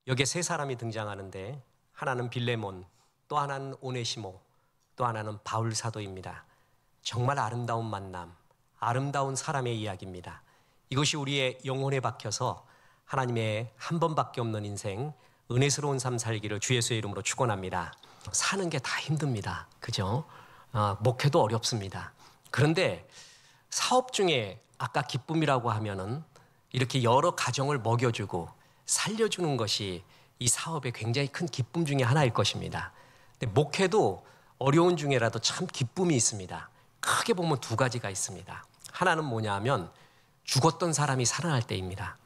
여기에 세 사람이 등장하는데 하나는 빌레몬, 또 하나는 오네시모, 또 하나는 바울 사도입니다. 정말 아름다운 만남, 아름다운 사람의 이야기입니다. 이것이 우리의 영혼에 박혀서 하나님의 한 번밖에 없는 인생, 은혜스러운 삶 살기를 주 예수의 이름으로 축원합니다. 사는 게 다 힘듭니다. 그죠? 목회도 어렵습니다. 그런데 사업 중에 아까 기쁨이라고 하면은 이렇게 여러 가정을 먹여주고 살려주는 것이 이 사업의 굉장히 큰 기쁨 중에 하나일 것입니다. 근데 목회도 어려운 중에라도 참 기쁨이 있습니다. 크게 보면 두 가지가 있습니다. 하나는 뭐냐 하면 죽었던 사람이 살아날 때입니다.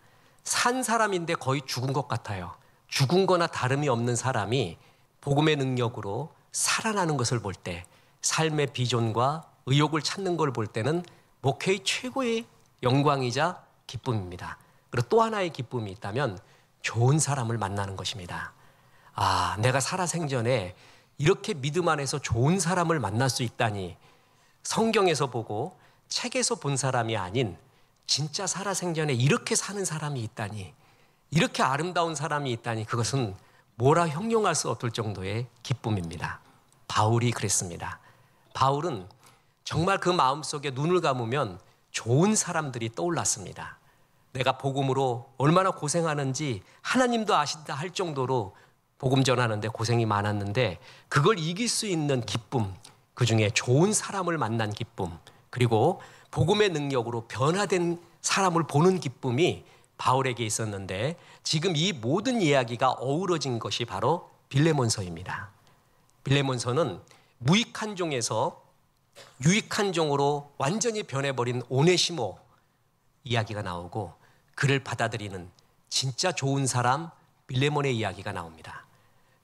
산 사람인데 거의 죽은 것 같아요. 죽은 거나 다름이 없는 사람이 복음의 능력으로 살아나는 것을 볼 때, 삶의 비전과 의욕을 찾는 걸 볼 때는 목회의 최고의 영광이자 기쁨입니다. 그리고 또 하나의 기쁨이 있다면 좋은 사람을 만나는 것입니다. 내가 살아생전에 이렇게 믿음 안에서 좋은 사람을 만날 수 있다니, 성경에서 보고 책에서 본 사람이 아닌 진짜 살아생전에 이렇게 사는 사람이 있다니, 이렇게 아름다운 사람이 있다니, 그것은 뭐라 형용할 수 없을 정도의 기쁨입니다. 바울이 그랬습니다. 바울은 정말 그 마음속에 눈을 감으면 좋은 사람들이 떠올랐습니다. 내가 복음으로 얼마나 고생하는지 하나님도 아신다 할 정도로 복음 전하는데 고생이 많았는데, 그걸 이길 수 있는 기쁨, 그 중에 좋은 사람을 만난 기쁨, 그리고 복음의 능력으로 변화된 사람을 보는 기쁨이 바울에게 있었는데, 지금 이 모든 이야기가 어우러진 것이 바로 빌레몬서입니다. 빌레몬서는 무익한 종에서 유익한 종으로 완전히 변해버린 오네시모 이야기가 나오고, 그를 받아들이는 진짜 좋은 사람 빌레몬의 이야기가 나옵니다.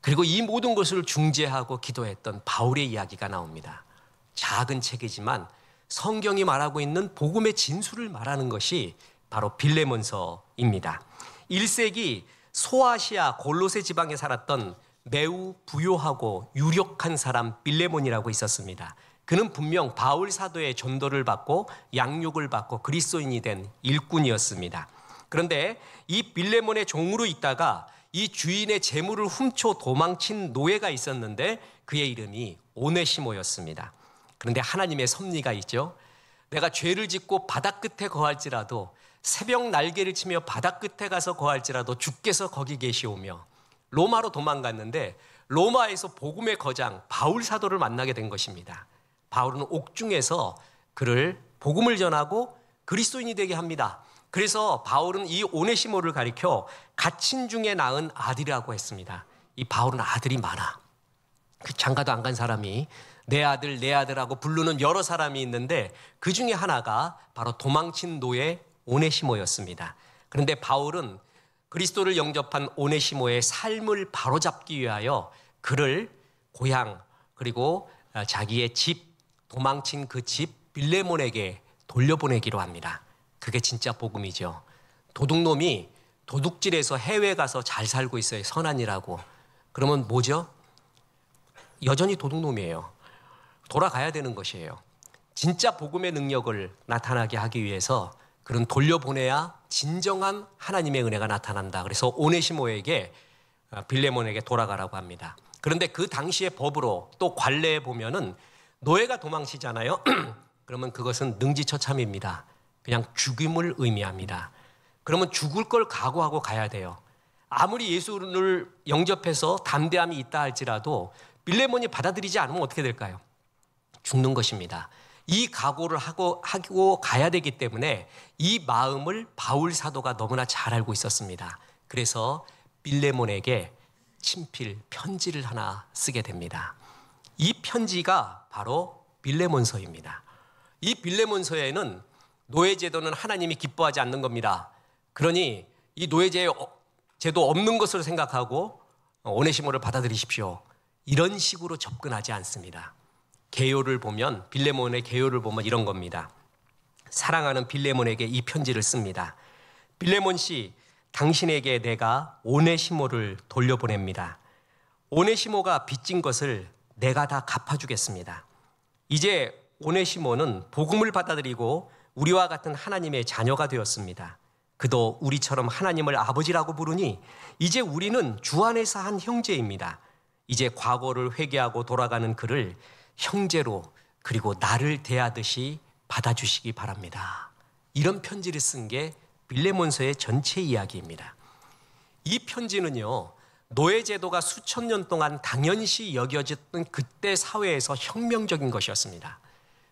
그리고 이 모든 것을 중재하고 기도했던 바울의 이야기가 나옵니다. 작은 책이지만 성경이 말하고 있는 복음의 진수를 말하는 것이 바로 빌레몬서입니다. 1세기 소아시아 골로새 지방에 살았던 매우 부유하고 유력한 사람 빌레몬이라고 있었습니다. 그는 분명 바울 사도의 전도를 받고 양육을 받고 그리스도인이 된 일꾼이었습니다. 그런데 이 빌레몬의 종으로 있다가 이 주인의 재물을 훔쳐 도망친 노예가 있었는데 그의 이름이 오네시모였습니다. 그런데 하나님의 섭리가 있죠. 내가 죄를 짓고 바다 끝에 거할지라도, 새벽 날개를 치며 바다 끝에 가서 거할지라도 주께서 거기 계시오며, 로마로 도망갔는데 로마에서 복음의 거장 바울 사도를 만나게 된 것입니다. 바울은 옥중에서 그를 복음을 전하고 그리스도인이 되게 합니다. 그래서 바울은 이 오네시모를 가리켜 갇힌 중에 낳은 아들이라고 했습니다. 이 바울은 아들이 많아. 그 장가도 안 간 사람이 내 아들 내 아들하고 부르는 여러 사람이 있는데, 그 중에 하나가 바로 도망친 노예 오네시모였습니다. 그런데 바울은 그리스도를 영접한 오네시모의 삶을 바로잡기 위하여 그를 고향, 그리고 자기의 집, 도망친 그 집 빌레몬에게 돌려보내기로 합니다. 그게 진짜 복음이죠. 도둑놈이 도둑질해서 해외 가서 잘 살고 있어요. 선한이라고. 그러면 뭐죠? 여전히 도둑놈이에요. 돌아가야 되는 것이에요. 진짜 복음의 능력을 나타나게 하기 위해서 그런 돌려보내야 진정한 하나님의 은혜가 나타난다. 그래서 오네시모에게, 빌레몬에게 돌아가라고 합니다. 그런데 그 당시의 법으로 또 관례에 보면은 노예가 도망치잖아요. 그러면 그것은 능지처참입니다. 그냥 죽임을 의미합니다. 그러면 죽을 걸 각오하고 가야 돼요. 아무리 예수를 영접해서 담대함이 있다 할지라도 빌레몬이 받아들이지 않으면 어떻게 될까요? 죽는 것입니다. 이 각오를 하고 가야 되기 때문에 이 마음을 바울 사도가 너무나 잘 알고 있었습니다. 그래서 빌레몬에게 친필 편지를 하나 쓰게 됩니다. 이 편지가 바로 빌레몬서입니다. 이 빌레몬서에는 노예제도는 하나님이 기뻐하지 않는 겁니다. 그러니 이 노예제도 없는 것으로 생각하고 오네시모를 받아들이십시오, 이런 식으로 접근하지 않습니다. 개요를 보면, 빌레몬의 개요를 보면 이런 겁니다. 사랑하는 빌레몬에게 이 편지를 씁니다. 빌레몬 씨, 당신에게 내가 오네시모를 돌려보냅니다. 오네시모가 빚진 것을 내가 다 갚아주겠습니다. 이제 오네시모는 복음을 받아들이고 우리와 같은 하나님의 자녀가 되었습니다. 그도 우리처럼 하나님을 아버지라고 부르니 이제 우리는 주 안에서 한 형제입니다. 이제 과거를 회개하고 돌아가는 그를 형제로 그리고 나를 대하듯이 받아주시기 바랍니다. 이런 편지를 쓴 게 빌레몬서의 전체 이야기입니다. 이 편지는요, 노예제도가 수천 년 동안 당연시 여겨졌던 그때 사회에서 혁명적인 것이었습니다.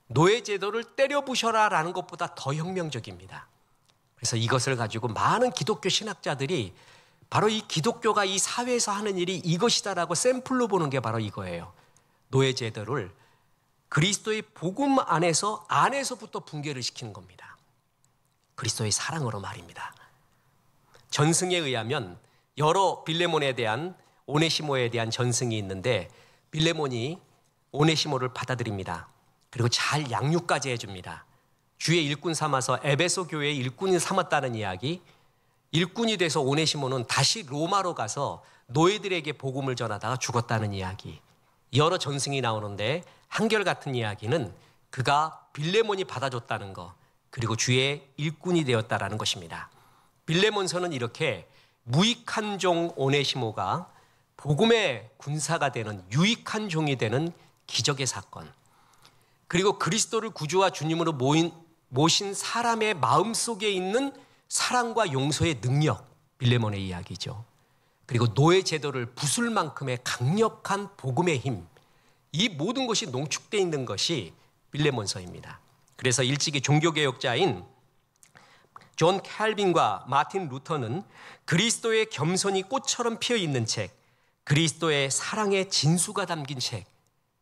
노예제도를 때려 부셔라라는 것보다 더 혁명적입니다. 그래서 이것을 가지고 많은 기독교 신학자들이 바로 이 기독교가 이 사회에서 하는 일이 이것이다라고 샘플로 보는 게 바로 이거예요. 노예제도를 그리스도의 복음 안에서부터 붕괴를 시키는 겁니다. 그리스도의 사랑으로 말입니다. 전승에 의하면 여러 빌레몬에 대한 오네시모에 대한 전승이 있는데 빌레몬이 오네시모를 받아들입니다. 그리고 잘 양육까지 해줍니다. 주의 일꾼 삼아서 에베소 교회의 일꾼이 삼았다는 이야기, 일꾼이 돼서 오네시모는 다시 로마로 가서 노예들에게 복음을 전하다가 죽었다는 이야기, 여러 전승이 나오는데 한결같은 이야기는 그가 빌레몬이 받아줬다는 거, 그리고 주의 일꾼이 되었다라는 것입니다. 빌레몬서는 이렇게 무익한 종 오네시모가 복음의 군사가 되는 유익한 종이 되는 기적의 사건, 그리고 그리스도를 구주와 주님으로 모신 사람의 마음속에 있는 사랑과 용서의 능력, 빌레몬의 이야기죠. 그리고 노예 제도를 부술 만큼의 강력한 복음의 힘, 이 모든 것이 농축되어 있는 것이 빌레몬서입니다. 그래서 일찍이 종교개혁자인 존 칼빈과 마틴 루터는 그리스도의 겸손이 꽃처럼 피어있는 책, 그리스도의 사랑의 진수가 담긴 책,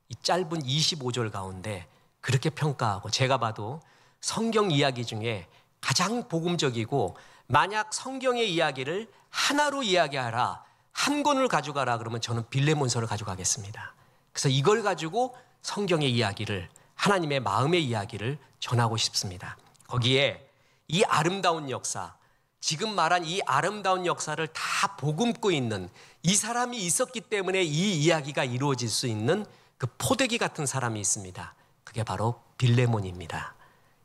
이 짧은 25절 가운데 그렇게 평가하고, 제가 봐도 성경 이야기 중에 가장 복음적이고, 만약 성경의 이야기를 하나로 이야기하라, 한 권을 가져가라 그러면 저는 빌레몬서를 가져가겠습니다. 그래서 이걸 가지고 성경의 이야기를, 하나님의 마음의 이야기를 전하고 싶습니다. 거기에 이 아름다운 역사, 지금 말한 이 아름다운 역사를 다 보듬고 있는 이 사람이 있었기 때문에 이 이야기가 이루어질 수 있는 그 포대기 같은 사람이 있습니다. 그게 바로 빌레몬입니다.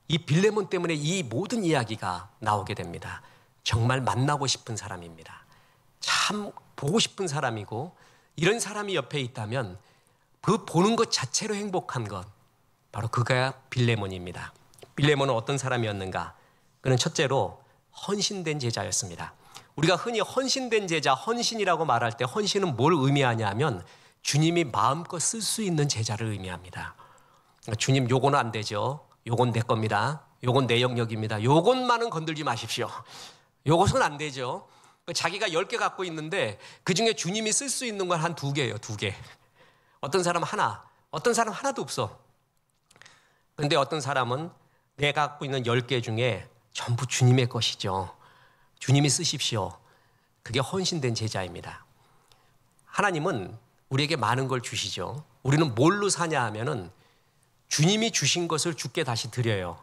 이 빌레몬 때문에 이 모든 이야기가 나오게 됩니다. 정말 만나고 싶은 사람입니다. 참 보고 싶은 사람이고, 이런 사람이 옆에 있다면 그 보는 것 자체로 행복한 것, 바로 그가 빌레몬입니다. 빌레몬은 어떤 사람이었는가? 그는 첫째로 헌신된 제자였습니다. 우리가 흔히 헌신된 제자, 헌신이라고 말할 때 헌신은 뭘 의미하냐 하면 주님이 마음껏 쓸 수 있는 제자를 의미합니다. 주님, 요거는 안 되죠. 요건 내 겁니다. 요건 내 영역입니다. 요것만은 건들지 마십시오. 요것은 안 되죠. 자기가 10개 갖고 있는데 그중에 주님이 쓸 수 있는 건 한 2개예요. 2개. 어떤 사람 하나, 어떤 사람 하나도 없어. 그런데 어떤 사람은 내가 갖고 있는 10개 중에 전부 주님의 것이죠. 주님이 쓰십시오. 그게 헌신된 제자입니다. 하나님은 우리에게 많은 걸 주시죠. 우리는 뭘로 사냐 하면은 주님이 주신 것을 주께 다시 드려요.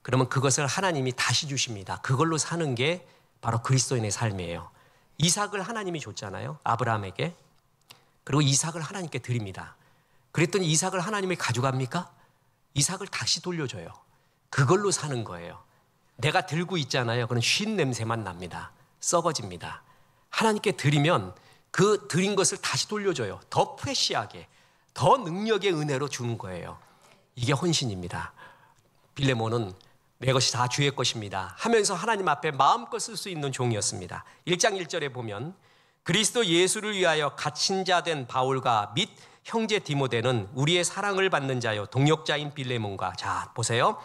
그러면 그것을 하나님이 다시 주십니다. 그걸로 사는 게 바로 그리스도인의 삶이에요. 이삭을 하나님이 줬잖아요. 아브라함에게. 그리고 이삭을 하나님께 드립니다. 그랬더니 이삭을 하나님이 가져갑니까? 이삭을 다시 돌려줘요. 그걸로 사는 거예요. 내가 들고 있잖아요. 그런 쉰 냄새만 납니다. 썩어집니다. 하나님께 드리면 그 드린 것을 다시 돌려줘요. 더 프레시하게, 더 능력의 은혜로 주는 거예요. 이게 헌신입니다. 빌레몬은 내 것이 다 주의 것입니다 하면서 하나님 앞에 마음껏 쓸 수 있는 종이었습니다. 1장 1절에 보면 그리스도 예수를 위하여 갇힌 자 된 바울과 및 형제 디모데는 우리의 사랑을 받는 자요 동역자인 빌레몬과, 자 보세요,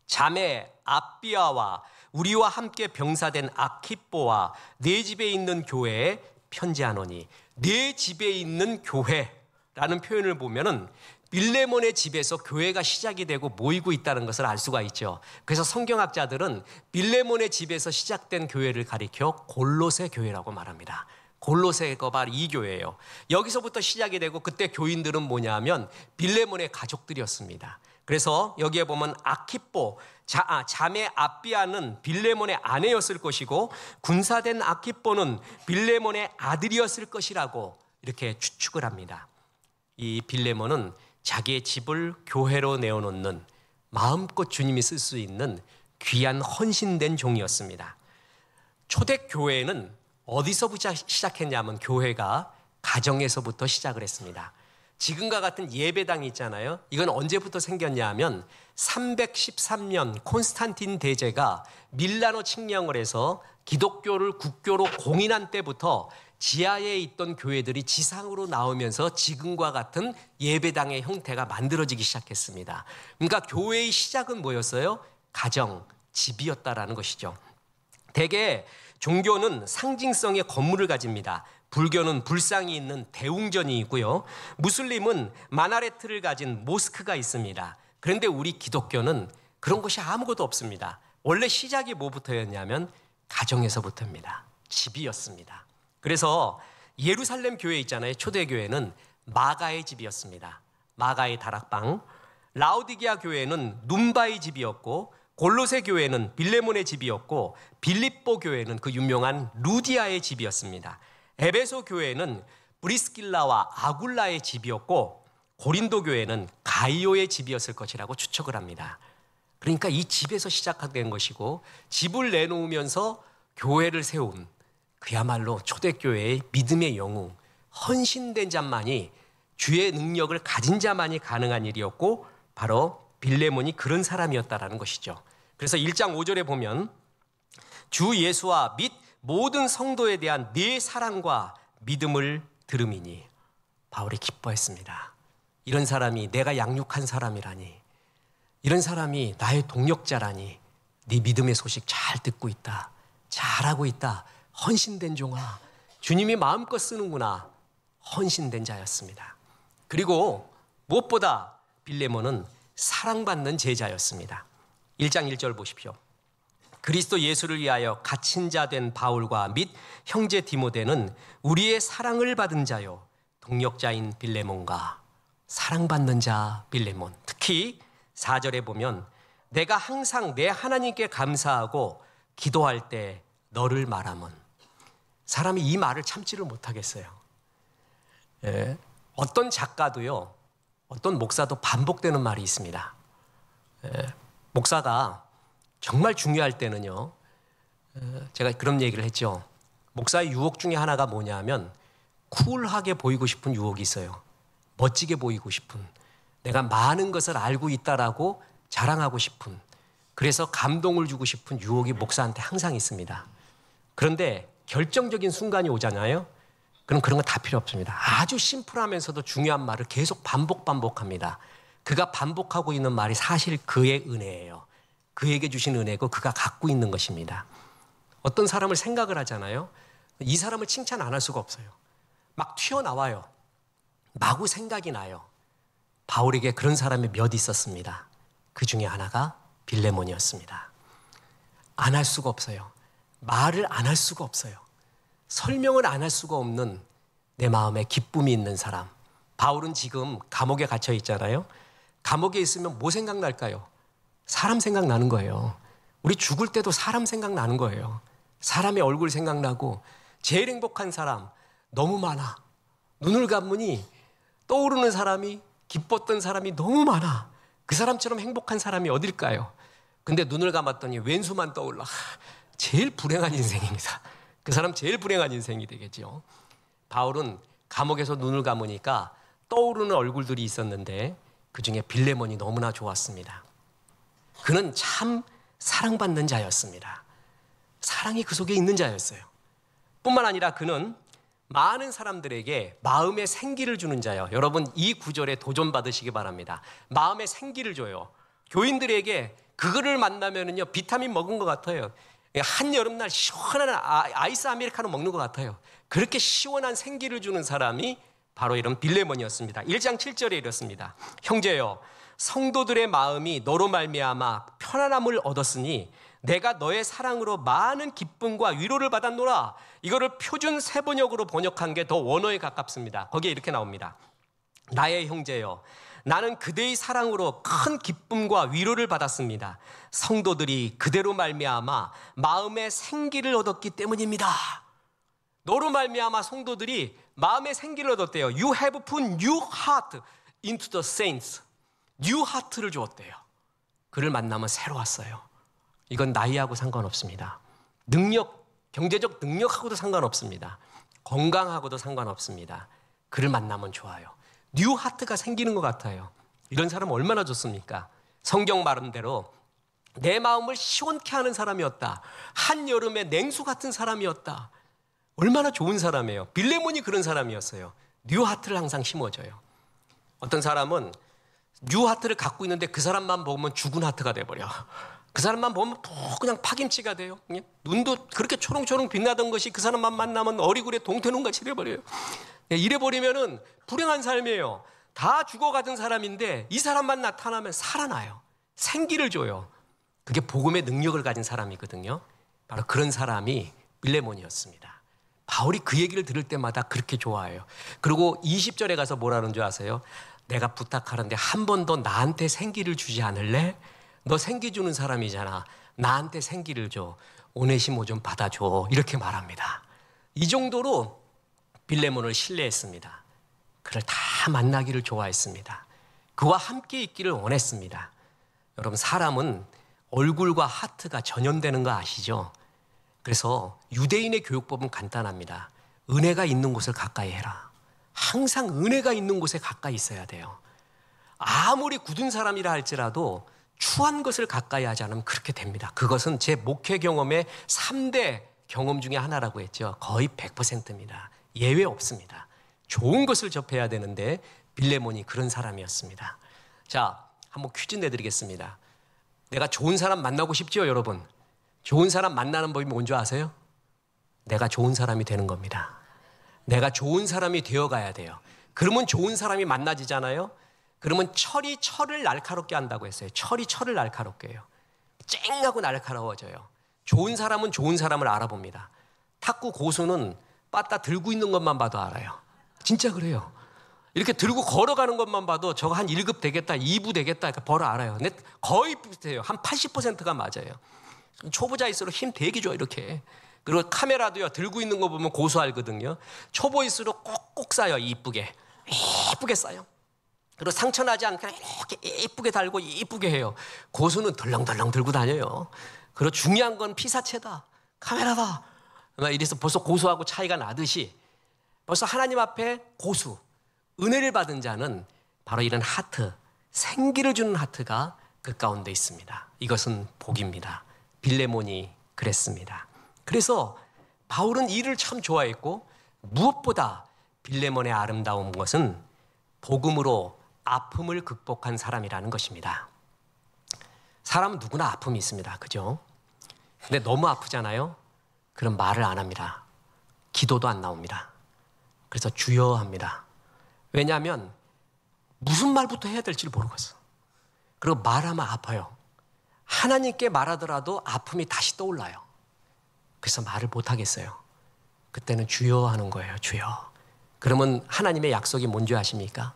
자매 아비아와 우리와 함께 병사된 아키뽀와 내 집에 있는 교회에 편지하노니, 내 집에 있는 교회라는 표현을 보면은 빌레몬의 집에서 교회가 시작이 되고 모이고 있다는 것을 알 수가 있죠. 그래서 성경학자들은 빌레몬의 집에서 시작된 교회를 가리켜 골로새 교회라고 말합니다. 골로새가 바로 이 교회예요. 여기서부터 시작이 되고, 그때 교인들은 뭐냐 하면 빌레몬의 가족들이었습니다. 그래서 여기에 보면 아키뽀, 자매 아비아는 빌레몬의 아내였을 것이고, 군사된 아키뽀는 빌레몬의 아들이었을 것이라고 이렇게 추측을 합니다. 이 빌레몬은 자기의 집을 교회로 내어놓는, 마음껏 주님이 쓸 수 있는 귀한 헌신된 종이었습니다. 초대교회는 어디서부터 시작했냐면 교회가 가정에서부터 시작을 했습니다. 지금과 같은 예배당이 있잖아요. 이건 언제부터 생겼냐 하면 313년 콘스탄틴 대제가 밀라노 칙령을 해서 기독교를 국교로 공인한 때부터 지하에 있던 교회들이 지상으로 나오면서 지금과 같은 예배당의 형태가 만들어지기 시작했습니다. 그러니까 교회의 시작은 뭐였어요? 가정, 집이었다라는 것이죠. 대개 종교는 상징성의 건물을 가집니다. 불교는 불상이 있는 대웅전이 있고요. 무슬림은 마나레트를 가진 모스크가 있습니다. 그런데 우리 기독교는 그런 것이 아무것도 없습니다. 원래 시작이 뭐부터였냐면 가정에서부터입니다. 집이었습니다. 그래서 예루살렘 교회 있잖아요. 초대교회는 마가의 집이었습니다. 마가의 다락방. 라오디게아 교회는 눈바의 집이었고, 골로새 교회는 빌레몬의 집이었고, 빌립보 교회는 그 유명한 루디아의 집이었습니다. 에베소 교회는 브리스길라와 아굴라의 집이었고, 고린도 교회는 가이오의 집이었을 것이라고 추측을 합니다. 그러니까 이 집에서 시작된 것이고, 집을 내놓으면서 교회를 세운 그야말로 초대교회의 믿음의 영웅, 헌신된 자만이, 주의 능력을 가진 자만이 가능한 일이었고, 바로 빌레몬이 그런 사람이었다라는 것이죠. 그래서 1장 5절에 보면 주 예수와 및 모든 성도에 대한 네 사랑과 믿음을 들음이니, 바울이 기뻐했습니다. 이런 사람이 내가 양육한 사람이라니, 이런 사람이 나의 동력자라니, 네 믿음의 소식 잘 듣고 있다, 잘하고 있다, 헌신된 종아, 주님이 마음껏 쓰는구나, 헌신된 자였습니다. 그리고 무엇보다 빌레몬은 사랑받는 제자였습니다. 1장 1절 보십시오. 그리스도 예수를 위하여 갇힌 자 된 바울과 및 형제 디모데는 우리의 사랑을 받은 자요 동력자인 빌레몬과, 사랑받는 자 빌레몬. 특히 4절에 보면 내가 항상 내 하나님께 감사하고 기도할 때 너를 말하면, 사람이 이 말을 참지를 못하겠어요. 어떤 작가도요, 어떤 목사도 반복되는 말이 있습니다. 목사가 정말 중요할 때는요, 제가 그런 얘기를 했죠. 목사의 유혹 중에 하나가 뭐냐면 쿨하게 보이고 싶은 유혹이 있어요. 멋지게 보이고 싶은, 내가 많은 것을 알고 있다라고 자랑하고 싶은, 그래서 감동을 주고 싶은 유혹이 목사한테 항상 있습니다. 그런데 결정적인 순간이 오잖아요. 그럼 그런 거 다 필요 없습니다. 아주 심플하면서도 중요한 말을 계속 반복합니다. 그가 반복하고 있는 말이 사실 그의 은혜예요. 그에게 주신 은혜고 그가 갖고 있는 것입니다. 어떤 사람을 생각을 하잖아요. 이 사람을 칭찬 안 할 수가 없어요. 막 튀어나와요. 마구 생각이 나요. 바울에게 그런 사람이 몇 있었습니다. 그 중에 하나가 빌레몬이었습니다. 안 할 수가 없어요. 말을 안 할 수가 없어요. 설명을 안 할 수가 없는 내 마음에 기쁨이 있는 사람. 바울은 지금 감옥에 갇혀 있잖아요. 감옥에 있으면 뭐 생각날까요? 사람 생각나는 거예요. 우리 죽을 때도 사람 생각나는 거예요. 사람의 얼굴 생각나고, 제일 행복한 사람 너무 많아. 눈을 감으니 떠오르는 사람이, 기뻤던 사람이 너무 많아. 그 사람처럼 행복한 사람이 어딜까요? 근데 눈을 감았더니 왼수만 떠올라. 제일 불행한 인생입니다. 그 사람 제일 불행한 인생이 되겠죠. 바울은 감옥에서 눈을 감으니까 떠오르는 얼굴들이 있었는데 그 중에 빌레몬이 너무나 좋았습니다. 그는 참 사랑받는 자였습니다. 사랑이 그 속에 있는 자였어요. 뿐만 아니라 그는 많은 사람들에게 마음의 생기를 주는 자예요. 여러분, 이 구절에 도전받으시기 바랍니다. 마음의 생기를 줘요. 교인들에게 그거를 만나면은요, 비타민 먹은 것 같아요. 한여름날 시원한 아이스 아메리카노 먹는 것 같아요. 그렇게 시원한 생기를 주는 사람이 바로 이런 빌레몬이었습니다. 1장 7절에 이렇습니다. 형제여, 성도들의 마음이 너로 말미암아 편안함을 얻었으니 내가 너의 사랑으로 많은 기쁨과 위로를 받았노라. 이거를 표준 세번역으로 번역한 게 더 원어에 가깝습니다. 거기에 이렇게 나옵니다. 나의 형제여, 나는 그대의 사랑으로 큰 기쁨과 위로를 받았습니다. 성도들이 그대로 말미암아 마음의 생기를 얻었기 때문입니다. 너로 말미암아 성도들이 마음의 생기를 얻었대요. You have put new heart into the saints. new heart를 주었대요. 그를 만나면 새로웠어요. 이건 나이하고 상관없습니다. 능력, 경제적 능력하고도 상관없습니다. 건강하고도 상관없습니다. 그를 만나면 좋아요. 뉴 하트가 생기는 것 같아요. 이런 사람 얼마나 좋습니까? 성경 말한 대로 내 마음을 시원케 하는 사람이었다. 한여름에 냉수 같은 사람이었다. 얼마나 좋은 사람이에요. 빌레몬이 그런 사람이었어요. 뉴 하트를 항상 심어줘요. 어떤 사람은 뉴 하트를 갖고 있는데 그 사람만 보면 죽은 하트가 돼버려. 그 사람만 보면 그냥 파김치가 돼요. 눈도 그렇게 초롱초롱 빛나던 것이 그 사람만 만나면 어리굴에 동태눈같이 돼버려요. 이래버리면은 불행한 삶이에요. 다 죽어가던 사람인데 이 사람만 나타나면 살아나요. 생기를 줘요. 그게 복음의 능력을 가진 사람이거든요. 바로 그런 사람이 빌레몬이었습니다. 바울이 그 얘기를 들을 때마다 그렇게 좋아해요. 그리고 20절에 가서 뭐라는 줄 아세요? 내가 부탁하는데 한 번 더 나한테 생기를 주지 않을래? 너 생기 주는 사람이잖아. 나한테 생기를 줘. 오네시모 좀 받아줘. 이렇게 말합니다. 이 정도로 빌레몬을 신뢰했습니다. 그를 다 만나기를 좋아했습니다. 그와 함께 있기를 원했습니다. 여러분, 사람은 얼굴과 하트가 전염되는 거 아시죠? 그래서 유대인의 교육법은 간단합니다. 은혜가 있는 곳을 가까이 해라. 항상 은혜가 있는 곳에 가까이 있어야 돼요. 아무리 굳은 사람이라 할지라도 추한 것을 가까이 하지 않으면 그렇게 됩니다. 그것은 제 목회 경험의 3대 경험 중에 하나라고 했죠. 거의 100%입니다. 예외 없습니다. 좋은 것을 접해야 되는데 빌레몬이 그런 사람이었습니다. 자, 한번 퀴즈 내드리겠습니다. 내가 좋은 사람 만나고 싶죠, 여러분? 좋은 사람 만나는 법이 뭔지 아세요? 내가 좋은 사람이 되는 겁니다. 내가 좋은 사람이 되어가야 돼요. 그러면 좋은 사람이 만나지잖아요. 그러면 철이 철을 날카롭게 한다고 했어요. 철이 철을 날카롭게 해요. 쨍하고 날카로워져요. 좋은 사람은 좋은 사람을 알아봅니다. 탁구 고수는 빠따 들고 있는 것만 봐도 알아요. 진짜 그래요. 이렇게 들고 걸어가는 것만 봐도 저거 한 1급 되겠다, 2부 되겠다 이렇게 벌어 알아요. 근데 거의 비슷해요. 한 80%가 맞아요. 초보자일수록 힘 되게 좋아 이렇게. 그리고 카메라도요, 들고 있는 거 보면 고수 알거든요. 초보일수록 꼭꼭 쌓여. 이쁘게 쌓여. 그리고 상처 나지 않게 이렇게 이쁘게 달고 이쁘게 해요. 고수는 덜렁덜렁 들고 다녀요. 그리고 중요한 건 피사체다, 카메라다. 이래서 벌써 고수하고 차이가 나듯이 벌써 하나님 앞에 고수, 은혜를 받은 자는 바로 이런 하트, 생기를 주는 하트가 그 가운데 있습니다. 이것은 복입니다. 빌레몬이 그랬습니다. 그래서 바울은 이를 참 좋아했고, 무엇보다 빌레몬의 아름다운 것은 복음으로 아픔을 극복한 사람이라는 것입니다. 사람은 누구나 아픔이 있습니다. 그죠? 근데 너무 아프잖아요? 그럼 말을 안 합니다. 기도도 안 나옵니다. 그래서 주여 합니다. 왜냐하면 무슨 말부터 해야 될지 모르겠어. 그리고 말하면 아파요. 하나님께 말하더라도 아픔이 다시 떠올라요. 그래서 말을 못 하겠어요. 그때는 주여 하는 거예요. 주여. 그러면 하나님의 약속이 뭔지 아십니까?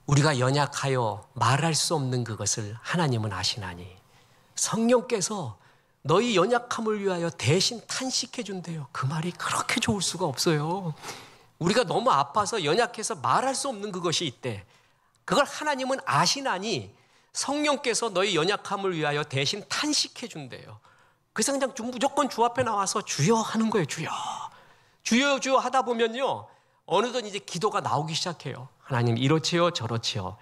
우리가 연약하여 말할 수 없는 그것을 하나님은 아시나니 성령께서 너희 연약함을 위하여 대신 탄식해 준대요. 그 말이 그렇게 좋을 수가 없어요. 우리가 너무 아파서 연약해서 말할 수 없는 그것이 있대. 그걸 하나님은 아시나니 성령께서 너희 연약함을 위하여 대신 탄식해 준대요. 그래서 그냥 무조건 주 앞에 나와서 주여 하는 거예요. 주여. 주여 주여 하다 보면요, 어느덧 이제 기도가 나오기 시작해요. 하나님 이렇지요 저렇지요.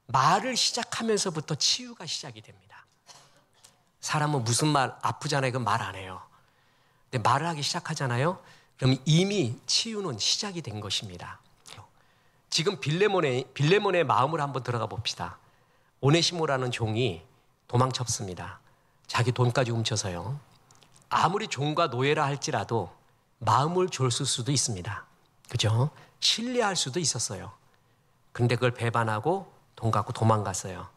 말을 시작하면서부터 치유가 시작이 됩니다. 사람은 무슨 말 아프잖아요. 그럼 말 안 해요. 근데 말을 하기 시작하잖아요. 그럼 이미 치유는 시작이 된 것입니다. 지금 빌레몬의 마음을 한번 들어가 봅시다. 오네시모라는 종이 도망쳤습니다. 자기 돈까지 훔쳐서요. 아무리 종과 노예라 할지라도 마음을 줬을 수도 있습니다. 그죠? 신뢰할 수도 있었어요. 근데 그걸 배반하고 돈 갖고 도망갔어요.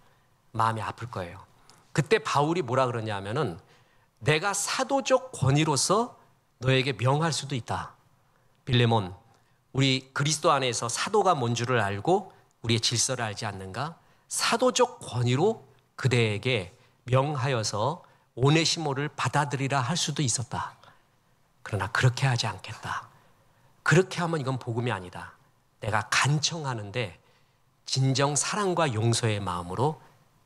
마음이 아플 거예요. 그때 바울이 뭐라 그러냐 하면은 내가 사도적 권위로서 너에게 명할 수도 있다. 빌레몬, 우리 그리스도 안에서 사도가 뭔 줄을 알고 우리의 질서를 알지 않는가? 사도적 권위로 그대에게 명하여서 오네시모를 받아들이라 할 수도 있었다. 그러나 그렇게 하지 않겠다. 그렇게 하면 이건 복음이 아니다. 내가 간청하는데 진정 사랑과 용서의 마음으로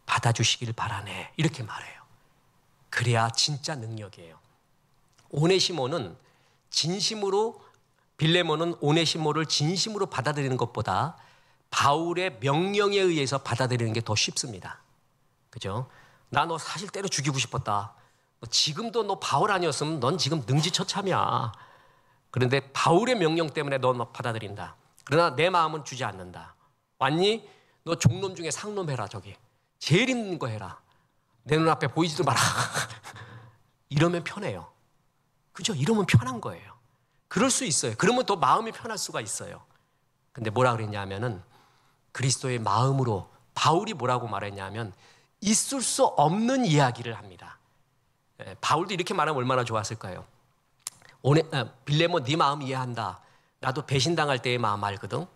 받아주시길 바라네. 이렇게 말해요. 그래야 진짜 능력이에요. 오네시모는 진심으로, 빌레몬은 오네시모를 진심으로 받아들이는 것보다 바울의 명령에 의해서 받아들이는 게 더 쉽습니다. 그죠? 나 너 사실 때려 죽이고 싶었다. 지금도 너 바울 아니었으면 넌 지금 능지처참이야. 그런데 바울의 명령 때문에 너 받아들인다. 그러나 내 마음은 주지 않는다. 왔니? 너 종놈 중에 상놈 해라. 저기 제일 있는 거 해라. 내 눈앞에 보이지도 마라. 이러면 편해요. 그죠? 이러면 편한 거예요. 그럴 수 있어요. 그러면 더 마음이 편할 수가 있어요. 근데 뭐라 그랬냐면은 그리스도의 마음으로, 바울이 뭐라고 말했냐면 있을 수 없는 이야기를 합니다. 바울도 이렇게 말하면 얼마나 좋았을까요? 빌레몬, 네 마음 이해한다. 나도 배신당할 때의 마음 알거든.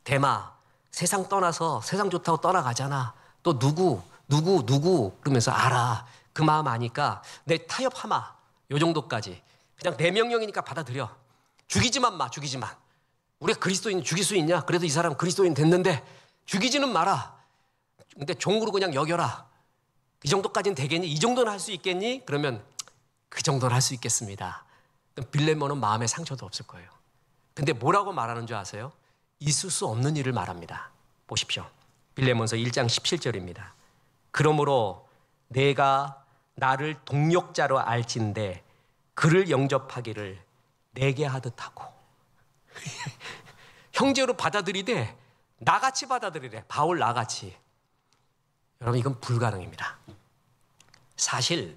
대마, 세상 떠나서 세상 좋다고 떠나가잖아. 또 누구 그러면서 알아. 그 마음 아니까 내 타협하마. 요 정도까지. 그냥 내 명령이니까 받아들여. 죽이지만 마, 죽이지만. 우리가 그리스도인 죽일 수 있냐? 그래도 이 사람 그리스도인 됐는데 죽이지는 마라. 근데 종으로 그냥 여겨라. 이 정도까지는 되겠니? 이 정도는 할 수 있겠니? 그러면 그 정도는 할 수 있겠습니다. 빌레몬은 마음에 상처도 없을 거예요. 근데 뭐라고 말하는 줄 아세요? 있을 수 없는 일을 말합니다. 보십시오. 빌레몬서 1장 17절입니다. 그러므로 내가 나를 동력자로 알진대 그를 영접하기를 내게 하듯 하고. 형제로 받아들이되 나같이 받아들이래. 바울 나같이. 여러분, 이건 불가능입니다. 사실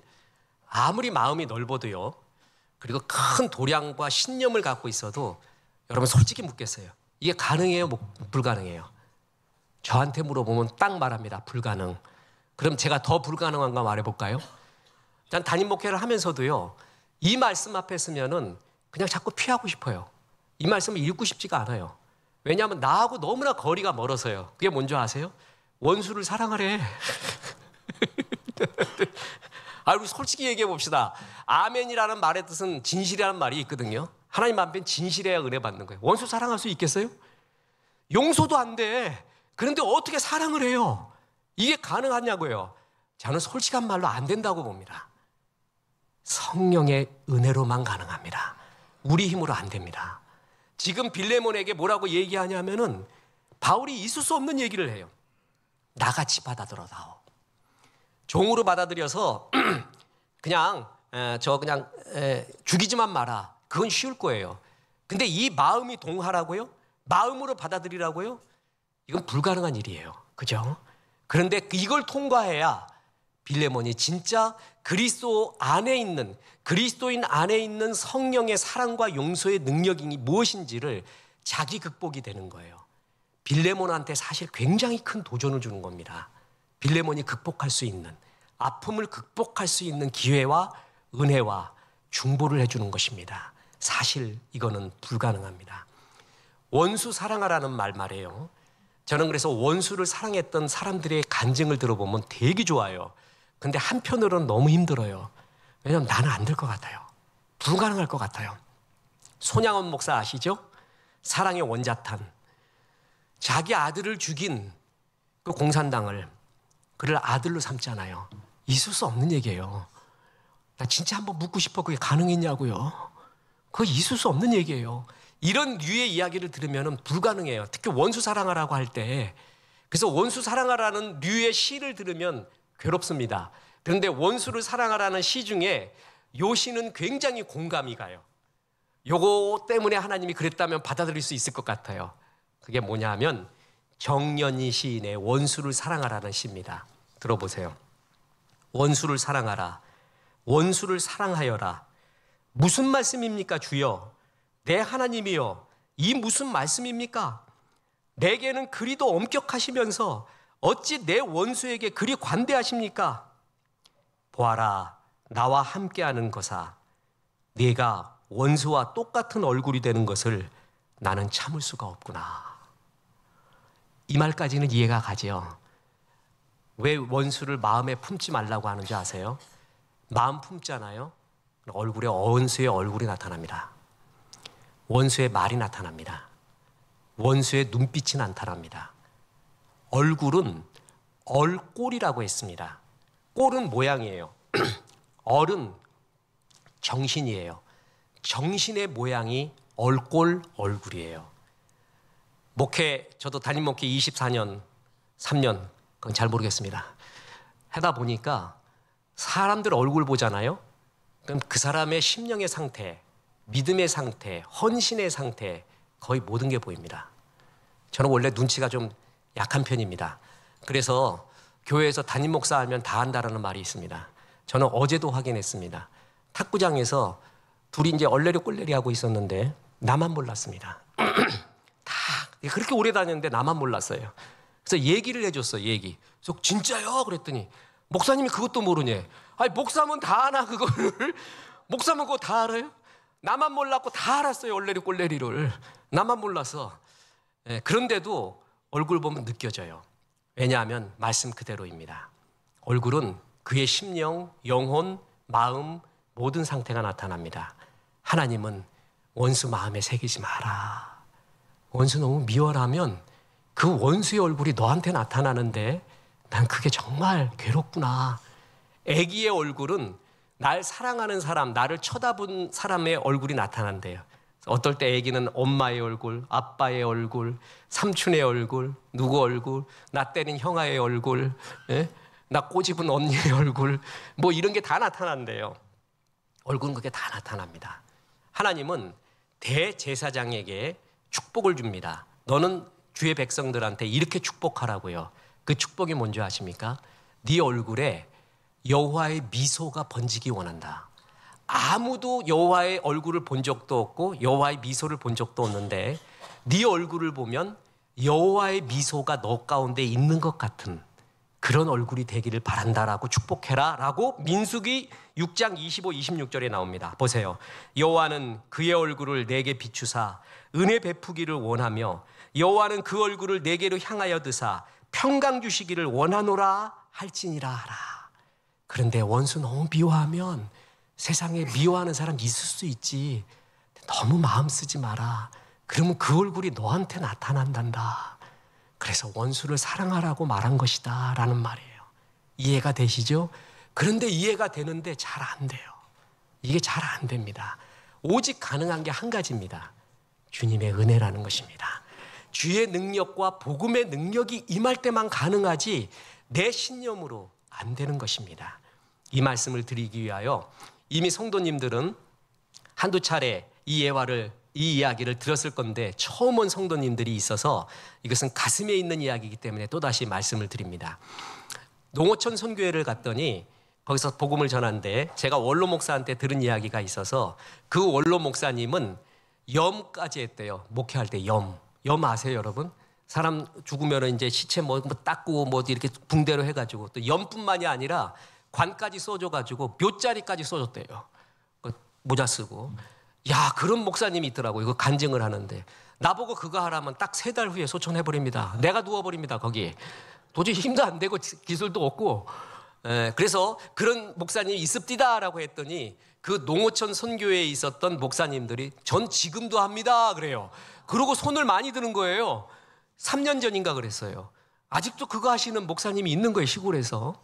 아무리 마음이 넓어도요, 그리고 큰 도량과 신념을 갖고 있어도 여러분 솔직히 묻겠어요. 이게 가능해요? 불가능해요? 저한테 물어보면 딱 말합니다. 불가능. 그럼 제가 더 불가능한가 말해볼까요? 난 담임 목회를 하면서도요, 이 말씀 앞에 서면은 그냥 자꾸 피하고 싶어요. 이 말씀을 읽고 싶지가 않아요. 왜냐하면 나하고 너무나 거리가 멀어서요. 그게 뭔지 아세요? 원수를 사랑하래. 우리 솔직히 얘기해 봅시다. 아멘이라는 말의 뜻은 진실이라는 말이 있거든요. 하나님 앞엔 진실해야 은혜 받는 거예요. 원수 사랑할 수 있겠어요? 용서도 안 돼. 그런데 어떻게 사랑을 해요? 이게 가능하냐고요. 저는 솔직한 말로 안 된다고 봅니다. 성령의 은혜로만 가능합니다. 우리 힘으로 안 됩니다. 지금 빌레몬에게 뭐라고 얘기하냐면은 바울이 있을 수 없는 얘기를 해요. 나같이 받아들여다오. 종으로 받아들여서 그냥 죽이지만 마라. 그건 쉬울 거예요. 근데 이 마음이 동하라고요? 마음으로 받아들이라고요? 이건 불가능한 일이에요. 그죠? 그런데 이걸 통과해야 빌레몬이 진짜 그리스도인 안에 있는 성령의 사랑과 용서의 능력이 무엇인지를 자기 극복이 되는 거예요. 빌레몬한테 사실 굉장히 큰 도전을 주는 겁니다. 빌레몬이 극복할 수 있는, 아픔을 극복할 수 있는 기회와 은혜와 중보를 해주는 것입니다. 사실 이거는 불가능합니다. 원수 사랑하라는 말이에요. 저는 그래서 원수를 사랑했던 사람들의 간증을 들어보면 되게 좋아요. 근데 한편으로는 너무 힘들어요. 왜냐하면 나는 안 될 것 같아요. 불가능할 것 같아요. 손양원 목사 아시죠? 사랑의 원자탄. 자기 아들을 죽인 그 공산당을, 그를 아들로 삼잖아요. 있을 수 없는 얘기예요. 나 진짜 한번 묻고 싶어. 그게 가능했냐고요. 그거 있을 수 없는 얘기예요. 이런 류의 이야기를 들으면 불가능해요. 특히 원수 사랑하라고 할 때. 그래서 원수 사랑하라는 류의 시를 들으면 괴롭습니다. 그런데 원수를 사랑하라는 시 중에 요 시는 굉장히 공감이 가요. 요거 때문에 하나님이 그랬다면 받아들일 수 있을 것 같아요. 그게 뭐냐면 정연희 시인의 원수를 사랑하라는 시입니다. 들어보세요. 원수를 사랑하라. 원수를 사랑하여라. 무슨 말씀입니까, 주여? 내 하나님이여, 이 무슨 말씀입니까? 내게는 그리도 엄격하시면서 어찌 내 원수에게 그리 관대하십니까? 보아라, 나와 함께하는 것아, 네가 원수와 똑같은 얼굴이 되는 것을 나는 참을 수가 없구나. 이 말까지는 이해가 가죠. 왜 원수를 마음에 품지 말라고 하는지 아세요? 마음 품잖아요. 얼굴에 원수의 얼굴이 나타납니다. 원수의 말이 나타납니다. 원수의 눈빛이 나타납니다. 얼굴은 얼꼴이라고 했습니다. 꼴은 모양이에요. 얼은 정신이에요. 정신의 모양이 얼굴이에요. 저도 담임 목회 24년, 3년, 그건 잘 모르겠습니다. 하다 보니까 사람들 얼굴 보잖아요. 그럼 그 사람의 심령의 상태, 믿음의 상태, 헌신의 상태, 거의 모든 게 보입니다. 저는 원래 눈치가 좀 약한 편입니다. 그래서 교회에서 담임 목사 하면 다 한다라는 말이 있습니다. 저는 어제도 확인했습니다. 탁구장에서 둘이 이제 얼레리 꼴레리 하고 있었는데 나만 몰랐습니다. 다 그렇게 오래 다녔는데 나만 몰랐어요. 그래서 얘기를 해줬어요. 그래서 진짜요? 그랬더니 목사님이 그것도 모르냐. 아니 목사면 다 아나 그거를. 목사면 그거 다 알아요? 나만 몰랐고 다 알았어요. 얼레리 꼴레리를. 나만 몰라서. 그런데도 얼굴 보면 느껴져요. 왜냐하면 말씀 그대로입니다. 얼굴은 그의 심령, 영혼, 마음 모든 상태가 나타납니다. 하나님은 원수 마음에 새기지 마라. 원수 너무 미워라면 그 원수의 얼굴이 너한테 나타나는데 난 그게 정말 괴롭구나. 애기의 얼굴은 날 사랑하는 사람, 나를 쳐다본 사람의 얼굴이 나타난대요. 어떨 때 애기는 엄마의 얼굴, 아빠의 얼굴, 삼촌의 얼굴, 누구 얼굴, 나 때린 형아의 얼굴, 나 꼬집은 언니의 얼굴, 뭐 이런 게 다 나타난대요. 얼굴은 그게 다 나타납니다. 하나님은 대제사장에게 축복을 줍니다. 너는 주의 백성들한테 이렇게 축복하라고요. 그 축복이 뭔지 아십니까? 네 얼굴에 여호와의 미소가 번지기 원한다. 아무도 여호와의 얼굴을 본 적도 없고 여호와의 미소를 본 적도 없는데 네 얼굴을 보면 여호와의 미소가 너 가운데 있는 것 같은 그런 얼굴이 되기를 바란다라고 축복해라 라고 민수기 6장 25, 26절에 나옵니다. 보세요. 여호와는 그의 얼굴을 내게 비추사 은혜 베푸기를 원하며 여호와는 그 얼굴을 내게로 향하여 드사 평강 주시기를 원하노라 할지니라 하라. 그런데 원수 너무 미워하면 세상에 미워하는 사람 있을 수 있지. 너무 마음 쓰지 마라. 그러면 그 얼굴이 너한테 나타난단다. 그래서 원수를 사랑하라고 말한 것이다 라는 말이에요. 이해가 되시죠? 그런데 이해가 되는데 잘 안 돼요. 이게 잘 안 됩니다. 오직 가능한 게 한 가지입니다. 주님의 은혜라는 것입니다. 주의 능력과 복음의 능력이 임할 때만 가능하지 내 신념으로 안 되는 것입니다. 이 말씀을 드리기 위하여 이미 성도님들은 한두 차례 이 이야기를 들었을 건데 처음 온 성도님들이 있어서 이것은 가슴에 있는 이야기이기 때문에 또다시 말씀을 드립니다. 농어촌 선교회를 갔더니 거기서 복음을 전하는데 제가 원로 목사한테 들은 이야기가 있어서 그 원로 목사님은 염까지 했대요. 목회할 때 염 아세요 여러분? 사람 죽으면 이제 시체 뭐 닦고 뭐 이렇게 붕대로 해가지고 또 염뿐만이 아니라 관까지 써줘가지고 묘자리까지 써줬대요. 모자 쓰고. 야, 그런 목사님이 있더라고요. 이거 간증을 하는데. 나보고 그거 하라면 딱 3달 후에 소천해버립니다. 내가 누워버립니다, 거기. 도저히 힘도 안 되고 기술도 없고. 그래서 그런 목사님이 있습디다라고 했더니 그 농어촌 선교회에 있었던 목사님들이 전 지금도 합니다. 그래요. 그러고 손을 많이 드는 거예요. 3년 전인가 그랬어요. 아직도 그거 하시는 목사님이 있는 거예요, 시골에서.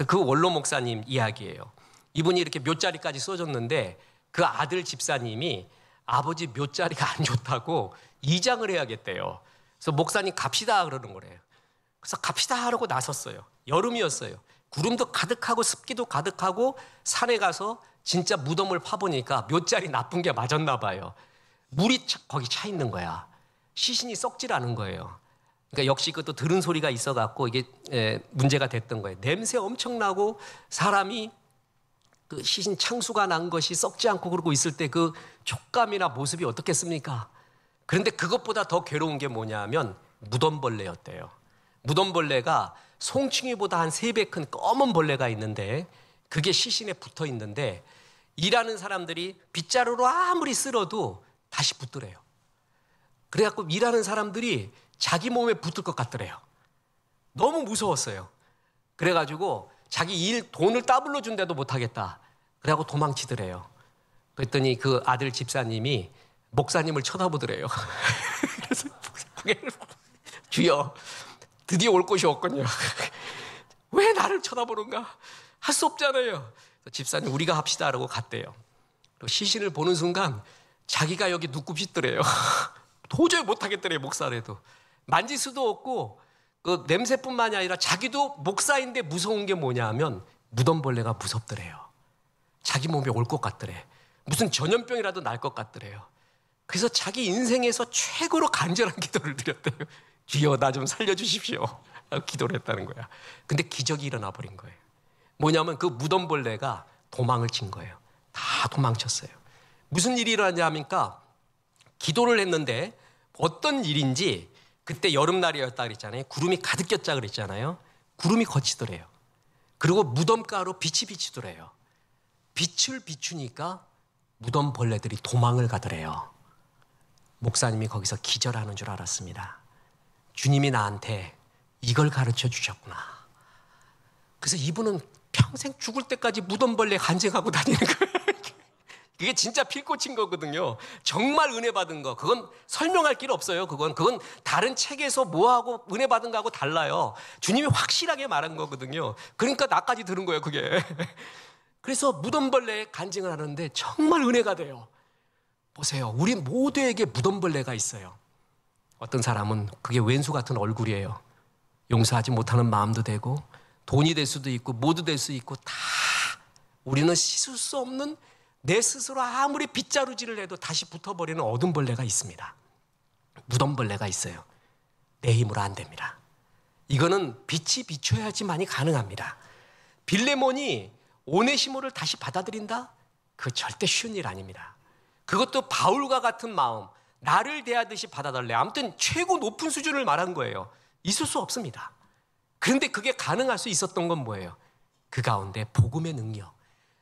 그 원로 목사님 이야기예요. 이분이 이렇게 묘자리까지 써줬는데 그 아들 집사님이 아버지 묘자리가 안 좋다고 이장을 해야겠대요. 그래서 목사님 갑시다 그러는 거래요. 그래서 갑시다 하라고 나섰어요. 여름이었어요. 구름도 가득하고 습기도 가득하고 산에 가서 진짜 무덤을 파보니까 묘자리 나쁜 게 맞았나 봐요. 물이 거기 차 있는 거야. 시신이 썩질 않은 거예요. 그러니까 역시 그것도 들은 소리가 있어갖고 이게 문제가 됐던 거예요. 냄새 엄청나고 사람이 그 시신 창수가 난 것이 썩지 않고 그러고 있을 때 그 촉감이나 모습이 어떻겠습니까? 그런데 그것보다 더 괴로운 게 뭐냐면 무덤벌레였대요. 무덤벌레가 송충이보다 한 3배 큰 검은 벌레가 있는데 그게 시신에 붙어 있는데 일하는 사람들이 빗자루로 아무리 쓸어도 다시 붙더래요. 그래갖고 일하는 사람들이 자기 몸에 붙을 것 같더래요. 너무 무서웠어요. 그래가지고 자기 일 돈을 따블로 준대도 못하겠다. 그래갖고 도망치더래요. 그랬더니 그 아들 집사님이 목사님을 쳐다보더래요. 그래서 주여 드디어 올 곳이 없군요. 왜 나를 쳐다보는가? 할 수 없잖아요. 집사님 우리가 합시다라고 갔대요. 그리고 시신을 보는 순간 자기가 여기 눕굽시더래요. 도저히 못하겠더래요. 목사래도. 만질 수도 없고 그 냄새뿐만이 아니라 자기도 목사인데 무서운 게 뭐냐 하면 무덤벌레가 무섭더래요. 자기 몸에 올 것 같더래. 무슨 전염병이라도 날 것 같더래요. 그래서 자기 인생에서 최고로 간절한 기도를 드렸대요. 주여 나 좀 살려주십시오. 기도를 했다는 거야. 근데 기적이 일어나 버린 거예요. 뭐냐면 그 무덤벌레가 도망을 친 거예요. 다 도망쳤어요. 무슨 일이 일어났냐니까 기도를 했는데 어떤 일인지 그때 여름날이었다 그랬잖아요. 구름이 가득 꼈자 그랬잖아요. 구름이 걷히더래요. 그리고 무덤가로 빛이 비추더래요. 빛을 비추니까 무덤벌레들이 도망을 가더래요. 목사님이 거기서 기절하는 줄 알았습니다. 주님이 나한테 이걸 가르쳐 주셨구나. 그래서 이분은 평생 죽을 때까지 무덤벌레 간증하고 다니는 거예요. 그게 진짜 필꽃인 거거든요. 정말 은혜 받은 거. 그건 설명할 길 없어요. 그건 다른 책에서 뭐하고 은혜 받은 거하고 달라요. 주님이 확실하게 말한 거거든요. 그러니까 나까지 들은 거예요, 그게. 그래서 무덤벌레 간증을 하는데 정말 은혜가 돼요. 보세요. 우리 모두에게 무덤벌레가 있어요. 어떤 사람은 그게 왼수 같은 얼굴이에요. 용서하지 못하는 마음도 되고 돈이 될 수도 있고 모두 될 수 있고 다 우리는 씻을 수 없는 내 스스로 아무리 빗자루질을 해도 다시 붙어버리는 어둠벌레가 있습니다. 무덤벌레가 있어요. 내 힘으로 안 됩니다. 이거는 빛이 비춰야지만이 가능합니다. 빌레몬이 오네시모를 다시 받아들인다? 그거 절대 쉬운 일 아닙니다. 그것도 바울과 같은 마음, 나를 대하듯이 받아달래. 아무튼 최고 높은 수준을 말한 거예요. 있을 수 없습니다. 그런데 그게 가능할 수 있었던 건 뭐예요? 그 가운데 복음의 능력,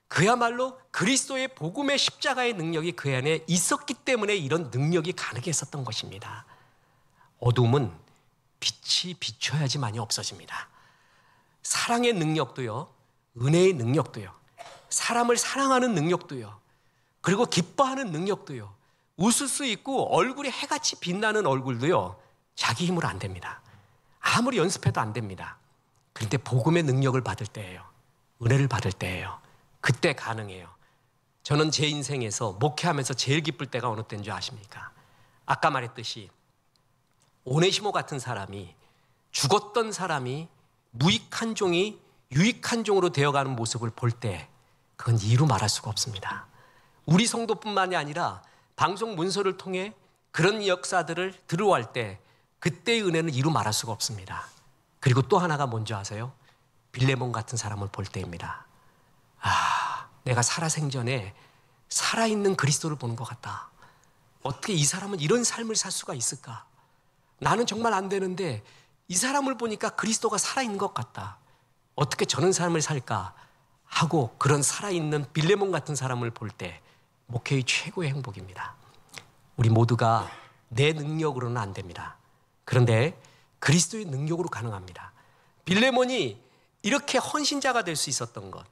그야말로 그리스도의 복음의 십자가의 능력이 그 안에 있었기 때문에 이런 능력이 가능했었던 것입니다. 어둠은 빛이 비춰야지만이 없어집니다. 사랑의 능력도요, 은혜의 능력도요, 사람을 사랑하는 능력도요, 그리고 기뻐하는 능력도요, 웃을 수 있고 얼굴이 해같이 빛나는 얼굴도요, 자기 힘으로 안 됩니다. 아무리 연습해도 안 됩니다. 그런데 복음의 능력을 받을 때예요. 은혜를 받을 때예요. 그때 가능해요. 저는 제 인생에서 목회하면서 제일 기쁠 때가 어느 때인 줄 아십니까? 아까 말했듯이 오네시모 같은 사람이, 죽었던 사람이 무익한 종이 유익한 종으로 되어가는 모습을 볼 때 그건 이루 말할 수가 없습니다. 우리 성도뿐만이 아니라 방송 문서를 통해 그런 역사들을 들어갈 때 그때의 은혜는 이루 말할 수가 없습니다. 그리고 또 하나가 뭔지 아세요? 빌레몬 같은 사람을 볼 때입니다. 아, 내가 살아생전에 살아있는 그리스도를 보는 것 같다. 어떻게 이 사람은 이런 삶을 살 수가 있을까? 나는 정말 안 되는데 이 사람을 보니까 그리스도가 살아있는 것 같다. 어떻게 저런 삶을 살까? 하고 그런 살아있는 빌레몬 같은 사람을 볼 때 목회의 최고의 행복입니다. 우리 모두가 내 능력으로는 안 됩니다. 그런데 그리스도의 능력으로 가능합니다. 빌레몬이 이렇게 헌신자가 될 수 있었던 것,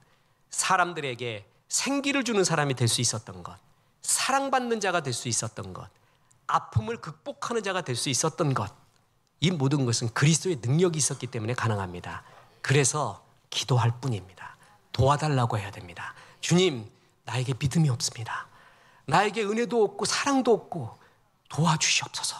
사람들에게 생기를 주는 사람이 될 수 있었던 것, 사랑받는 자가 될 수 있었던 것, 아픔을 극복하는 자가 될 수 있었던 것, 이 모든 것은 그리스도의 능력이 있었기 때문에 가능합니다. 그래서 기도할 뿐입니다. 도와달라고 해야 됩니다. 주님, 나에게 믿음이 없습니다. 나에게 은혜도 없고 사랑도 없고 도와주시옵소서.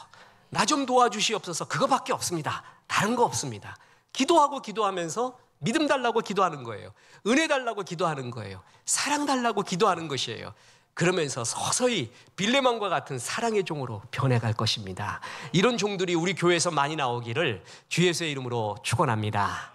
나 좀 도와주시옵소서. 그거밖에 없습니다. 다른 거 없습니다. 기도하고 기도하면서 믿음 달라고 기도하는 거예요. 은혜 달라고 기도하는 거예요. 사랑 달라고 기도하는 것이에요. 그러면서 서서히 빌레몬과 같은 사랑의 종으로 변해갈 것입니다. 이런 종들이 우리 교회에서 많이 나오기를 주 예수의 이름으로 축원합니다.